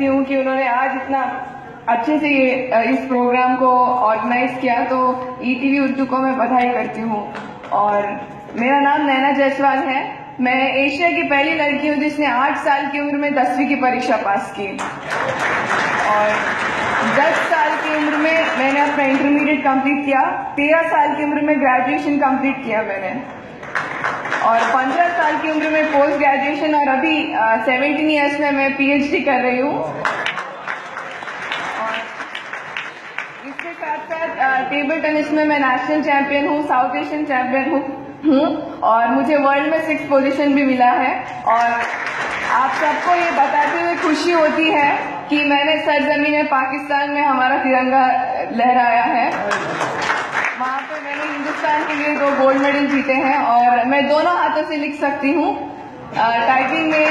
करती हूँ कि उन्होंने आज इतना अच्छे से इस प्रोग्राम को ऑर्गेनाइज किया, तो ईटीवी उर्दू को मैं बधाई करती हूँ। और मेरा नाम नैना जायसवाल है। मैं एशिया की पहली लड़की हूँ जिसने 8 साल की उम्र में 10वीं की परीक्षा पास की, और 10 साल की उम्र में मैंने अपना इंटरमीडिएट कंप्लीट किया, 13 साल की उम्र में ग्रेजुएशन कंप्लीट किया मैंने, और 15 साल की उम्र में पोस्ट ग्रेजुएशन, और अभी 17 ईयर्स में मैं पीएचडी कर रही हूँ। और इसके साथ साथ टेबल टेनिस में मैं नेशनल चैंपियन हूँ, साउथ एशियन चैंपियन हूँ, और मुझे वर्ल्ड में 6th पोजीशन भी मिला है। और आप सबको ये बताते हुए खुशी होती है कि मैंने सरजमीन पाकिस्तान में हमारा तिरंगा लहराया है। वहाँ पे मैंने हिंदुस्तान के लिए 2 गोल्ड मेडल जीते हैं, और मैं दोनों हाथों से लिख सकती हूँ। टाइपिंग में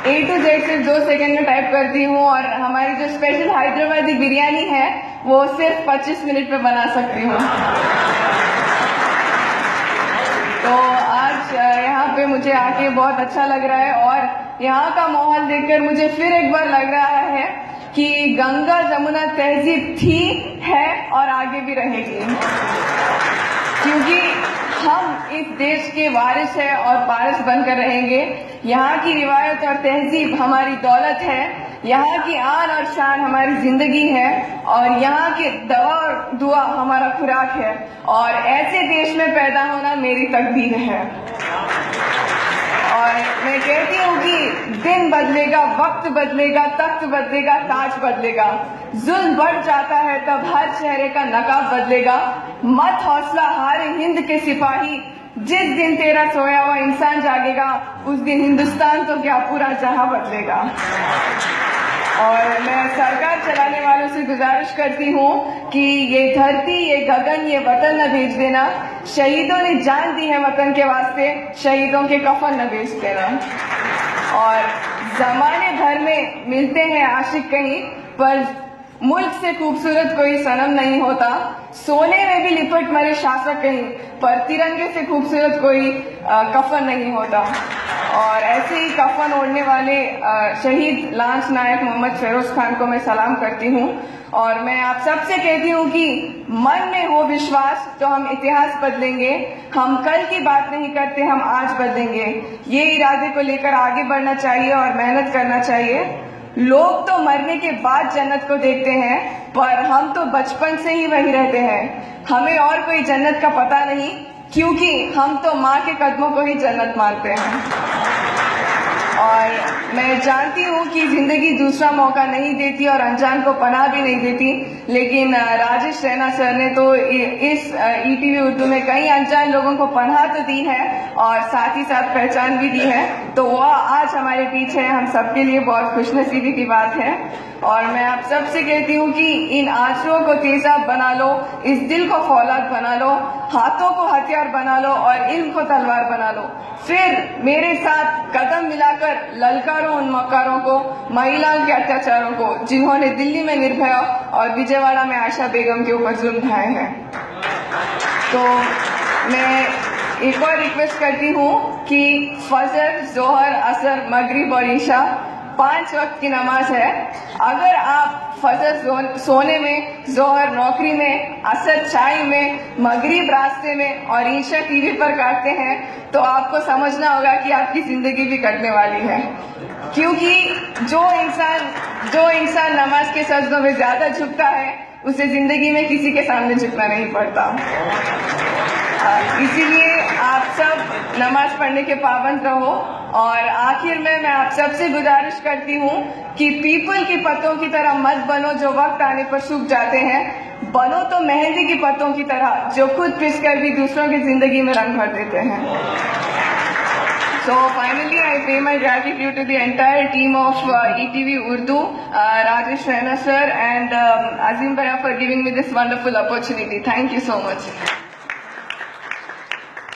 A to Z सिर्फ 2 सेकंड में टाइप करती हूँ, और हमारी जो स्पेशल हैदराबादी बिरयानी है वो सिर्फ 25 मिनट में बना सकती हूँ। तो आज यहाँ पे मुझे आके बहुत अच्छा लग रहा है, और यहाँ का माहौल देखकर मुझे फिर एक बार लग रहा है कि गंगा जमुना तहजीब थी, है और आगे भी रहेगी, क्योंकि हम इस देश के वारिस हैं और वारिस बनकर रहेंगे। यहाँ की रिवायत और तहजीब हमारी दौलत है, यहाँ की आन और शान हमारी जिंदगी है, और यहाँ की दवा और दुआ हमारा खुराक है, और ऐसे देश में पैदा होना मेरी तकदीर है। और मैं कहती हूँ कि दिन बदलेगा, वक्त बदलेगा, तख्त बदलेगा, ताज बदलेगा, जुल्म बढ़ जाता है तब हर चेहरे का नकाब बदलेगा। मत हौसला हारे हिंद के सिपाही, जिस दिन तेरा सोया हुआ इंसान जागेगा, उस दिन हिंदुस्तान तो क्या पूरा जहां बदलेगा। और मैं सरकार चलाने वालों से गुजारिश करती हूँ कि ये धरती, ये गगन, ये वतन न भेज देना। शहीदों ने जान दी है वतन के वास्ते, शहीदों के कफन न भेज देना। और जमाने भर में मिलते हैं आशिक कहीं, पर मुल्क से खूबसूरत कोई सनम नहीं होता। सोने में भी लिपट मरे शासक कहीं, पर तिरंगे से खूबसूरत कोई कफन नहीं होता। और ऐसे ही कफन ओढ़ने वाले शहीद लांस नायक मोहम्मद फिरोज खान को मैं सलाम करती हूँ। और मैं आप सबसे कहती हूँ कि मन में हो विश्वास तो हम इतिहास बदलेंगे। हम कल की बात नहीं करते, हम आज बदलेंगे। ये इरादे को लेकर आगे बढ़ना चाहिए और मेहनत करना चाहिए। लोग तो मरने के बाद जन्नत को देखते हैं, पर हम तो बचपन से ही वही रहते हैं। हमें और कोई जन्नत का पता नहीं, क्योंकि हम तो माँ के कदमों को ही जन्नत मानते हैं। और मैं जानती हूँ कि जिंदगी दूसरा मौका नहीं देती और अनजान को पनाह भी नहीं देती, लेकिन राजेश रैना सर ने तो इस ईटीवी उर्दू में कई अनजान लोगों को पनाह तो दी है और साथ ही साथ पहचान भी दी है। तो वह आज हमारे बीच है, हम सबके लिए बहुत खुशनसीबी की बात है। और मैं आप सबसे कहती हूँ कि इन आंसुओं को तेजाब बना लो, इस दिल को फौलाद बना लो, हाथों को हथियार बना लो और इल्म को तलवार बना लो। फिर मेरे साथ कदम मिलाकर ललकारो उन मक्कारों को, महिलाओं के अत्याचारों को, जिन्होंने दिल्ली में निर्भया और विजयवाड़ा में आयशा बेगम के ऊपर जुल्म ढाए हैं। तो मैं एक और रिक्वेस्ट करती हूँ कि फजर, जोहर, असर, मगरिब और ईशा 5 वक्त की नमाज है। अगर आप फजर सोने में, जोहर नौकरी में, असर चाय में, मगरिब रास्ते में और ईशा टीवी पर काटते हैं, तो आपको समझना होगा कि आपकी जिंदगी भी कटने वाली है। क्योंकि जो इंसान नमाज के सजदों में ज्यादा झुकता है, उसे जिंदगी में किसी के सामने झुकना नहीं पड़ता। इसीलिए आप सब नमाज पढ़ने के पाबंद रहो। और आखिर में मैं आप सबसे गुजारिश करती हूँ कि पीपल की पत्तों की तरह मत बनो जो वक्त आने पर सूख जाते हैं, बनो तो मेहंदी की पत्तों की तरह जो खुद पिसकर भी दूसरों की जिंदगी में रंग भर देते हैं। So finally, I pay my gratitude to the entire team of ETV Urdu, Rajesh Raina sir and Azim Bhaiya for giving me this wonderful opportunity. Thank you so much.